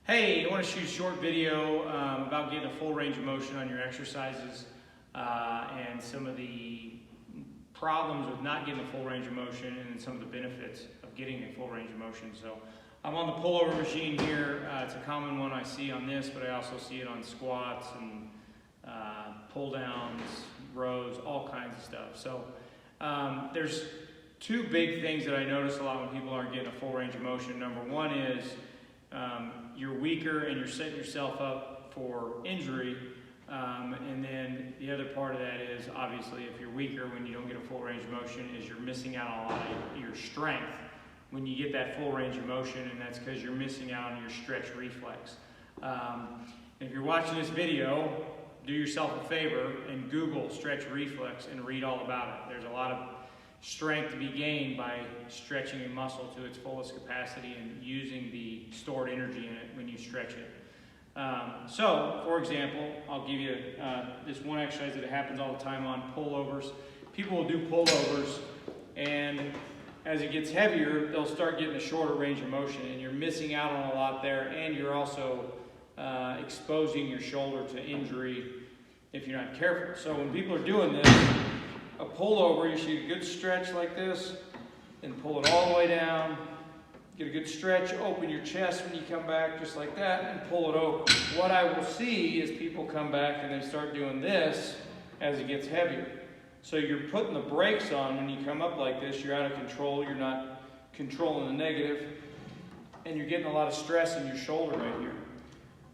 Hey, I want to shoot a short video about getting a full range of motion on your exercises and some of the problems with not getting a full range of motion and some of the benefits of getting a full range of motion. So I'm on the pullover machine here. It's a common one I see on this, but I also see it on squats and pull downs, rows, all kinds of stuff. So there's two big things that I notice a lot when people aren't getting a full range of motion. Number one is you're weaker and you're setting yourself up for injury. And then the other part of that is, obviously, if you're weaker when you don't get a full range of motion, is you're missing out on a lot of your strength when you get that full range of motion, and that's because you're missing out on your stretch reflex. If you're watching this video, do yourself a favor and Google stretch reflex and read all about it. There's a lot of strength to be gained by stretching a muscle to its fullest capacity and using the stored energy in it when you stretch it. So, for example, I'll give you this one exercise that happens all the time on pullovers. People will do pullovers, and as it gets heavier, they'll start getting a shorter range of motion, and you're missing out on a lot there, and you're also exposing your shoulder to injury if you're not careful. So when people are doing this, a pullover, you should get a good stretch like this, and pull it all the way down. Get a good stretch, open your chest when you come back, just like that, and pull it over. What I will see is people come back and they start doing this as it gets heavier. So you're putting the brakes on when you come up like this. You're out of control. You're not controlling the negative, and you're getting a lot of stress in your shoulder right here.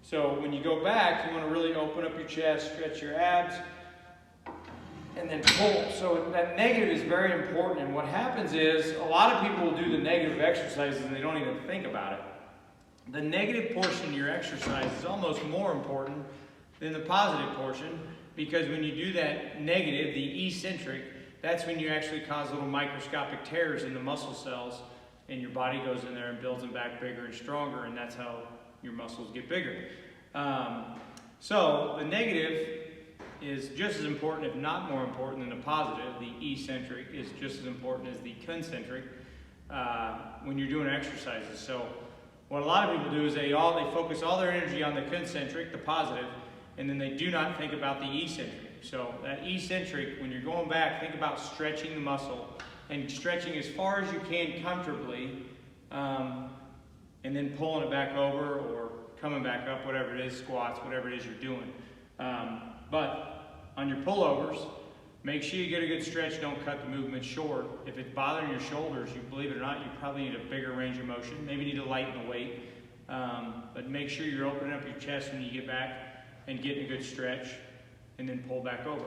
So when you go back, you want to really open up your chest, stretch your abs, and then pull. So that negative is very important. And what happens is a lot of people will do the negative exercises and they don't even think about it. The negative portion of your exercise is almost more important than the positive portion, because when you do that negative, the eccentric, that's when you actually cause little microscopic tears in the muscle cells, and your body goes in there and builds them back bigger and stronger, and that's how your muscles get bigger. So the negative is just as important, if not more important, than the positive. The eccentric is just as important as the concentric when you're doing exercises. So what a lot of people do is they focus all their energy on the concentric, the positive, and then they do not think about the eccentric. So that eccentric, when you're going back, think about stretching the muscle and stretching as far as you can comfortably, and then pulling it back over or coming back up, whatever it is, squats, whatever it is you're doing. But on your pullovers, make sure you get a good stretch. Don't cut the movement short. If it's bothering your shoulders, you believe it or not, you probably need a bigger range of motion. Maybe need to lighten the weight. But make sure you're opening up your chest when you get back and getting a good stretch, and then pull back over.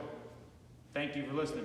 Thank you for listening.